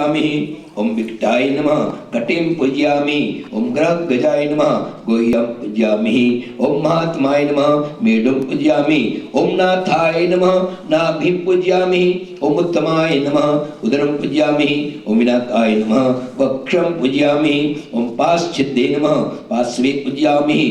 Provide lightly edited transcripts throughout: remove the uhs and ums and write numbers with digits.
ओम विकटाय नमः कटिं पूजयामि ओम ग्रह गजाय नमः गोह्यं पूजयामि ओम महात्माय नमः मेढुं पूजयामि ओम नाथाय नमः नाभिं पूजयामि ओम उत्तमाय नमः उदरं पूजयामि ओम विनाकाय नमः वक्षं पूजयामि ओम पाश्चित्ते नमः पार्श्वे पूजयामि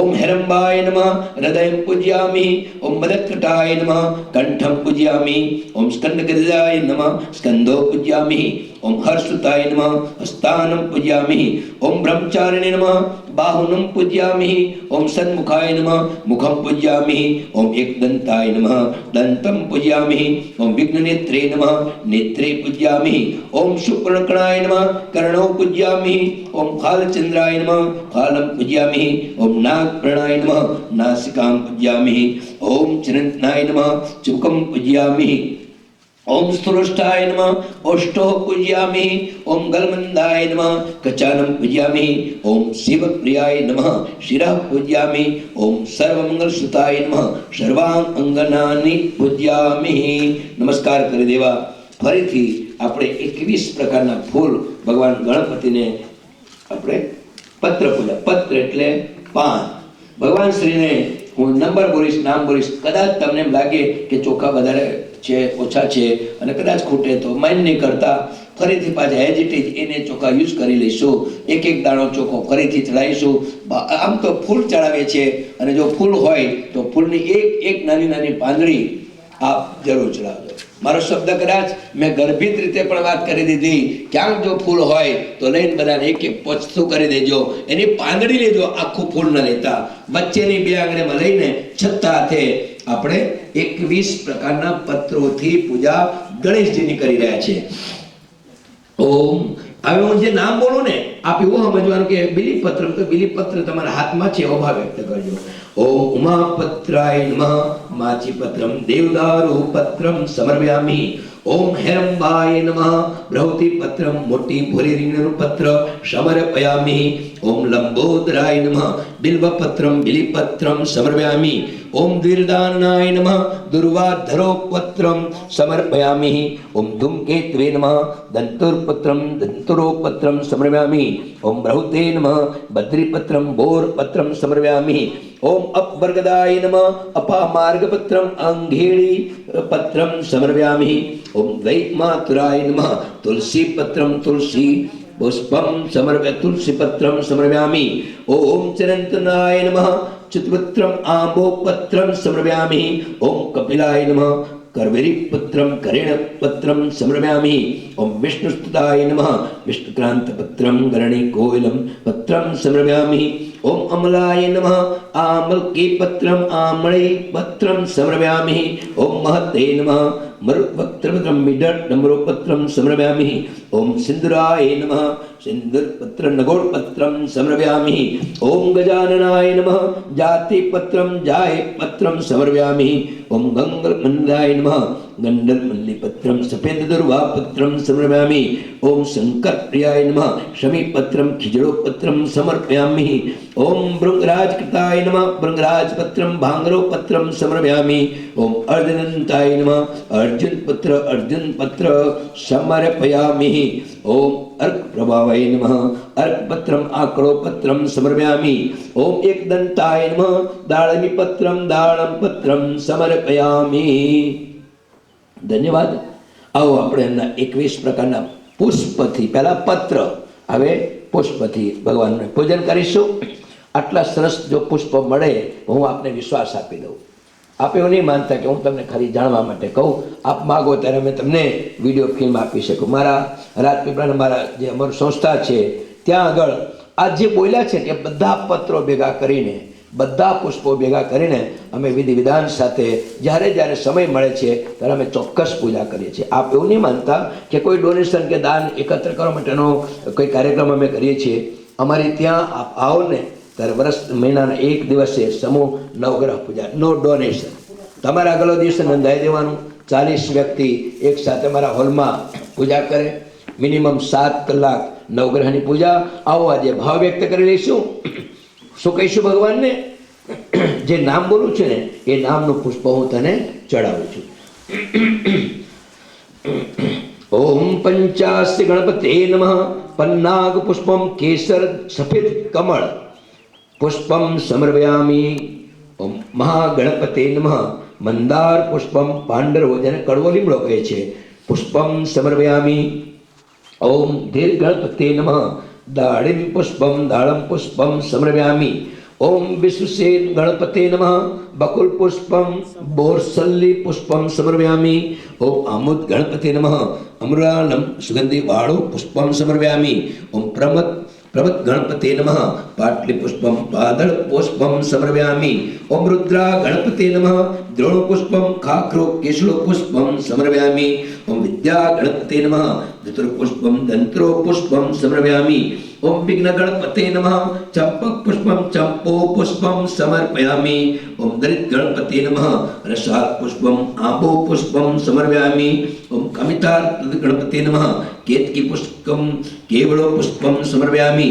ओम हिरम्बाय नमः हृदयं पूजयामि ओम मदकटाय नमः कंठं पूजयामि ओम स्कंदगजाय नमः स्कंदो पूजयामि ओम हर्षुताय नमः हस्तानं पूजयामि ओम ब्रह्मचारिणे नमः बाहुनं पूजयामि ओम सन्मुखाय नमः मुखं पूजयामि ओम एकदन्ताय नमः दन्तं पूजयामि ओम विघ्ननेत्रे नमः नेत्रे पूजयामि ओम शुक्रणकणाय नमः कर्णौ पूजयामि ओम फालचन्द्राय नमः फालं पूजयामि ओम नागप्राणाय नमः नासिकां पूजयामि ओम चिरन्तनाय नमः चुबकं पूजयामि ओम स्थूलष्ठाय नमः ओष्ठो पूजयामि ओम गलमन्दाय नमः कचानं पूजयामि ओम शिवप्रियाय नमः शिरः पूजयामि ओम सर्वमंगलसुताय नमः सर्वांगनानि पूजयामि। नमस्कार કરી દેવા। ફરીથી આપણે 21 પ્રકારના ફૂલ ભગવાન ગણપતિને આપણે પત્ર પૂજા, પત્ર એટલે પાન। ભગવાન શ્રીને હું નંબર બોલીશ, નામ બોલીશ, કદાચ તમને એમ લાગે કે ચોખા વધારે છે ઓછા છે અને કદાચ ખૂટે તો માઇન્ડ નહીં કરતા, ફરીથી પાછા હેજીટેજ એને ચોખા યુઝ કરી લઈશું। એક એક દાણો ચોખ્ખો ફરીથી ચડાવીશું। આમ તો ફૂલ ચડાવે છે અને જો ફૂલ હોય તો ફૂલની એક એક નાની નાની પાંદડી આપ જરૂર ચડાવજો। મારો શબ્દ કદાચ મેં ગર્ભિત રીતે પણ વાત કરી દીધી, ક્યાંક જો ફૂલ હોય તો લઈને બધાને એક એક પોચતું કરી દેજો, એની પાંદડી લેજો, આખું ફૂલ ન લેતા। વચ્ચેની બે આંગળીમાં લઈને છત્તા હાથે આપણે 21 પ્રકારના પત્રોથી પૂજા ગણેશજીની કરી રહ્યા છે। ઓમ હવે હું જે નામ બોલું ને આપ એવું સમજવાનું કે બિલીપત્ર, તો બિલીપત્ર તમારા હાથમાં છે એવો ભાવ વ્યક્ત કરજો। ઓમ ઉમાપત્રાય નમઃ માચીપત્રમ દેવદારુ પત્રમ સમર્પયામિ ઓમ હેરંબાય નમઃ બૃહતિપત્રમ મોટી ભૂરી રીંગણનું પત્ર સમર્પયામિ ઓમ લંબોદરાય નમઃ બિલ્વપત્રમ બિલીપત્રમ સમર્પયામિ ओम द्विर्दानाय नमः दुर्वाधरो पत्रं समर्पयामि ओम धूमकेतवे नमः दंतुरपत्रं दंतुरोपत्रं समर्पयामि ओम बृहते नमः बद्रीपत्रं बोरपत्रं समर्पयामि ओम अपवर्गदाय नमः अपामार्गपत्रं अंघेळी पत्रं समर्पयामि ओम द्वैमातुराय नमः तुलसीपत्रं तुलसी पुष्पं समर्पय तुलसीपत्रं समर्पयामि ओम चिरन्तनाय नमः चित्रपत्रम आम्बोपत्रम समर्पयामि ओम कपिलाय नमः करवेरीपत्रम करेणपत्रम समर्पयामि ओम विष्णुस्तुताय नमः विष्णुक्रांतपत्रम गरणिकोइलं पत्रम समर्पयामि ओम अमलाय नमः आमलकीपत्रम आमलैपत्रम समर्पयामि ओम महते नमः मरुत्पत्रम मिडट्नम्रोपत्रम समर्पयामि ओम सिंदूराय नमः सिंदूरपत्र नगोड़पत्रम समर्पयामि ओम गजाननाय नमः जातिपत्रम जायपत्रम समर्पयामि ओम गंगलमंदाय नमः गंडलमल्लिपत्रम सफेददुर्वापत्रम समर्पयामि ओम शंकरप्रियाय नमः शमीपत्रम खिजड़ोपत्रम समर्पयामि ओम भृंगराजकृताय नमः भृंगराजपत्रम भांगरोपत्रम समर्पयामि ओम अर्जुनन्ताय नमः अर्जुनपत्र अर्जुनपत्र समर्पयामि ओम अर्कप्रभावाय नमः अर्कपत्रम आकड़ोपत्रम समर्पयामि ओम एकदंताय नमः दाळमीपत्रम दाळमपत्रम समर्पयामि। धन्यवाद। आओ આપણે એમના 21 પ્રકારના પુષ્પથી પહેલા પત્ર, હવે પુષ્પથી ભગવાનને પૂજન કરીશું। આટલા સરસ જો પુષ્પ મળે હું આપને વિશ્વાસ આપી દઉં। આપ એવું નહીં માનતા કે હું તમને ખાલી જાણવા માટે કહું, આપ માગો ત્યારે અમે તમને વિડીયો ફિલ્મ આપી શકું। મારા રાજપીપળાના મારા જે અમારું સંસ્થા છે ત્યાં આગળ આ જે બોલ્યા છે કે બધા પત્રો ભેગા કરીને, બધા પુષ્પો ભેગા કરીને અમે વિધિ વિધાન સાથે જ્યારે જ્યારે સમય મળે છે ત્યારે અમે ચોક્કસ પૂજા કરીએ છીએ। આપ એવું નહીં માનતા કે કોઈ ડોનેશન કે દાન એકત્ર કરવા માટેનો કોઈ કાર્યક્રમ અમે કરીએ છીએ। અમારી ત્યાં આપ આવો ને ત્યારે વર્ષ મહિનાના એક દિવસે સમૂહ નવગ્રહ પૂજા, નો ડોનેશન, તમારા આગલો દિવસે નોંધાઈ દેવાનું। 40 વ્યક્તિ એક સાથે મારા હોલમાં પૂજા કરે, મિનિમમ 7 કલાક નવગ્રહની પૂજા। આવો આજે ભાવ વ્યક્ત કરી લઈશું। શું કહીશું ભગવાનને? જે નામ બોલું છું ને એ નામનું પુષ્પ હું તને ચડાવું છું। ओम पंचास्य गणपते नमः पन्नाग पुष्पम केसर सफेद कमल पुष्पम समर्पयामि। ओम महागणपते नमः मंदार पुष्पम पांडरवो जेने कड़वो લીમડો કહે છે पुष्पम समर्पयामि। ओम दीर्घगणपते नमः दाड़िम पुष्पम दाड़म पुष्पम समर्पयामि। ओम विश्वसेन गणपते नमः बकुल पुष्पम बोरसल्ली पुष्पम समर्पयामि। ओम आमुद गणपते नमः अमृतालम सुगंधि वाळु पुष्पम समर्पयामि। ओम प्रमद गणपते नमः पाटली पुष्पम पादल पुष्पम समर्पयामि। ओम रुद्रा गणपते नमः द्रोण पुष्पम खाक्रो केशलो पुष्पम समर्पयामि। ओम विद्या गणपते नमः धतुर पुष्पम दंत्रो पुष्पम समर्पयामि। ओम विघ्न गणपते नमः चंपक पुष्पम चंपो पुष्पम समर्पयामि। ओम दरिद्र गणपते नमः रसाल पुष्पम आंबो पुष्पम समर्पयामि। ओम कमितार गणपते नमः केतकी पुष्पम केवलो पुष्पम समर्पयामि।